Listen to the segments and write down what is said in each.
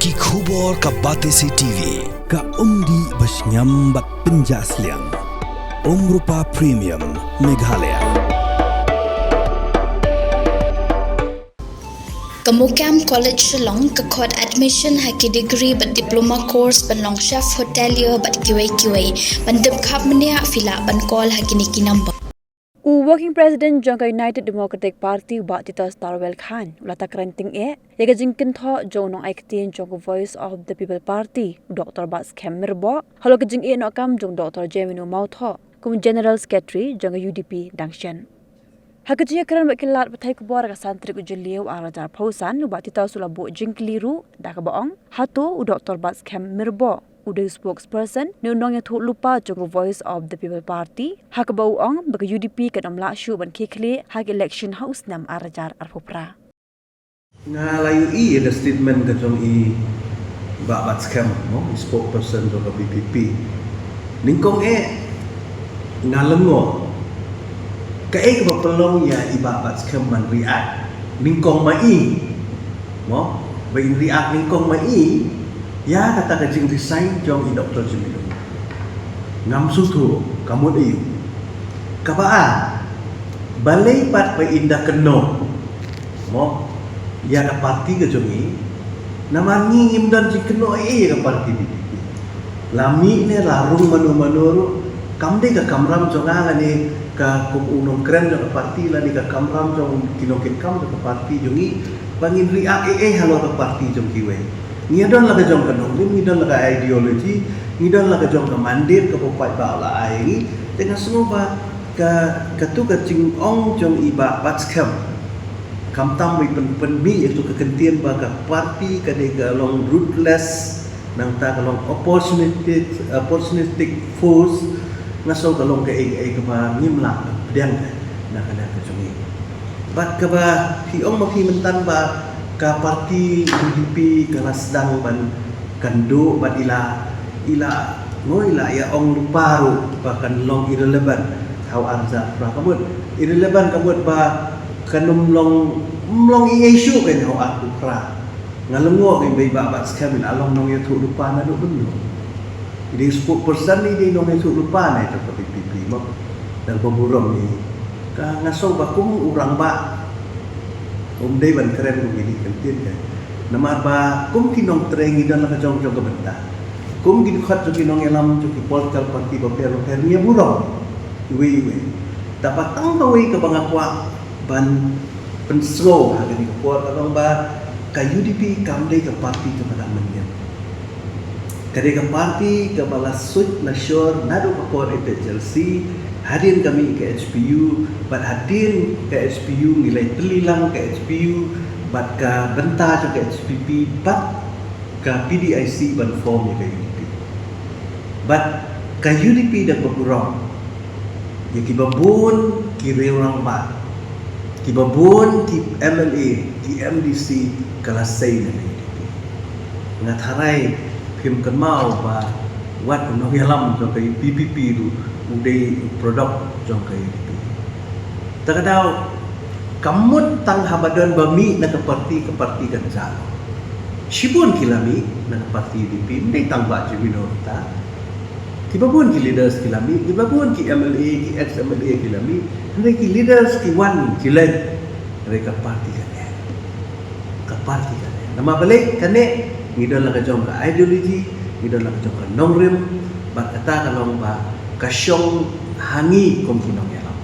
Ki khubor ka Batesi TV ka umdi basnyam bat penjaslian Rupa Premium Meghalaya. Kamukam College Shillong kakot admission haki degree bat diploma course ban long chef hotelier bat QA ban dep khap mania fila ban call haki niki number. Working President Jongka United Democratic Party ba Tita Starwell Khan ulata kranting yaga jingkin tho jonong aiktin jong Voice of the People Party Dr. Bas Kemmerbo halo ka jing no kam jong Dr. Jemino Mautho kum General Secretary jong UDP Dangshan hakajiya kran bakilat bathai kubor ka santri ku jeliu arajar phausan ba Tita sulabo jingkliru dakabaong hato Dr. Bas Kemmerbo Uday spokesperson ni undang yang thuk lupa jong Voice of the People Party hak bau ong bag UDP kan amla shu ban khikhle hak election house nam arajar arpopra ngalayu ada statement ka jong ba bat scam no spokesperson jong BPP ningkong ngalengo ka ka pelong ya ba bat scam man react ningkong mai no ba in react ningkong mai ya kata kajing resign jong Dr. Jemino ngam sutu kamu iu kabaan balai pat pa indah keno mo ya ka parti ke jongi namangi imdan ji keno ka parti BPP lami ne larung manu kamde ka kamram jonga ni ka kum unong kren ka parti la ni ka kamram jong kinokin kam ka parti jongi bangin ria halo ka parti jong kiwe ngidon laga jong kanong ngidon laga ideologi ngidon laga jong ka mandir ka popai ba la ai tengah semua ba ka tu ka jing ong jong iba batskam kam tam wi pen mi itu ka kentian ba ka parti ka de ka long ruthless nang ta ka long opportunistic force ngaso ka long ka ka ba ngimla pedang na kana ka jong bat ka ba hi ong maki mentan ba ka parti UDP kala sedang ban kando ban ila ngoi la ya ong luparu bahkan long irrelevant how arza pra kabut irrelevant kabut ba kanum long issue kan how aku pra ngalengo kan bai ba scam along nong ya thu lupa na do bendo ini spokesperson ni nong ya thu lupa na itu PPP mo dan pemurung ni ka ngaso ba kum urang ba day ban keren ko gini kentian kan nama ba kum kinong trengi dan la jong ka benta kum gini khat jo kinong elam jo ki polkal parti ba pero nia burong iwe dapat tang bawi ka bangakwa ban penslo ha gini ko ka ba ka UDP kam day ka parti ka pada menyan kade ka parti ka balasut na sure nado ka ko ite Chelsea hadir kami ke HPU, bat hadir ke HPU nilai pelilang ke HPU, bat ka benta ke HPP, bat ka PDIC ban form ke UDP. Bat ka UDP dak berkurang. Ya kibabun ki reurang bat. Kibabun ki MLA, ki MDC kelasai na UDP. Ngatharai phim kenmau ba wat no yalam jo ke PPP tu uday produk jong kay UDP. Takadaw kamut tang habadan bami na ke parti kan Shibun kilami na parti UDP ndai tang ba Jemino ta. Kibabun ki leaders kilami, kibabun ki MLA, ki ex MLA kilami, ndai ki leaders ki wan kilai mereka parti kan. Ka parti kan. Nama balik kane ngidol la jong ka ideology, ngidol la jong ka nongrim, ba kata kalong ba kasyong hangi kompunong yalam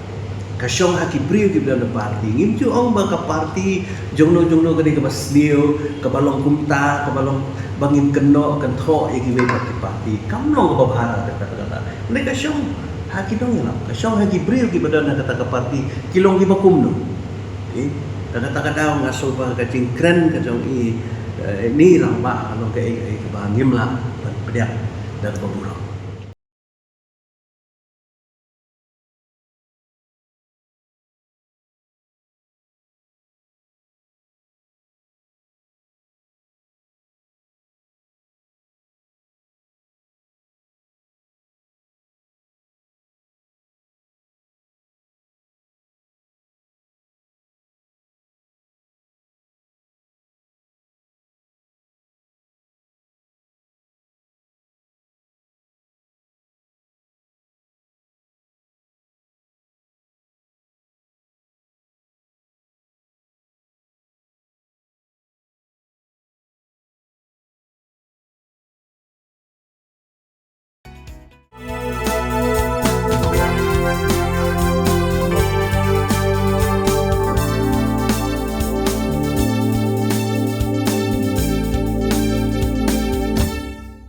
kasyong haki priu di dalam parti ngimcu ong baka parti jongno kadi ka basliu ka balong kumta ka balong bangin keno kan tho iki we parti kamnong ka babhara kata ne kasyong haki dong yalam kasyong haki priu di badan kata ka parti kilong ki bakumno kata daw ngaso ba ka jingkren ka jong ni ramba ano ka ba ngimla pedyak dan pemurang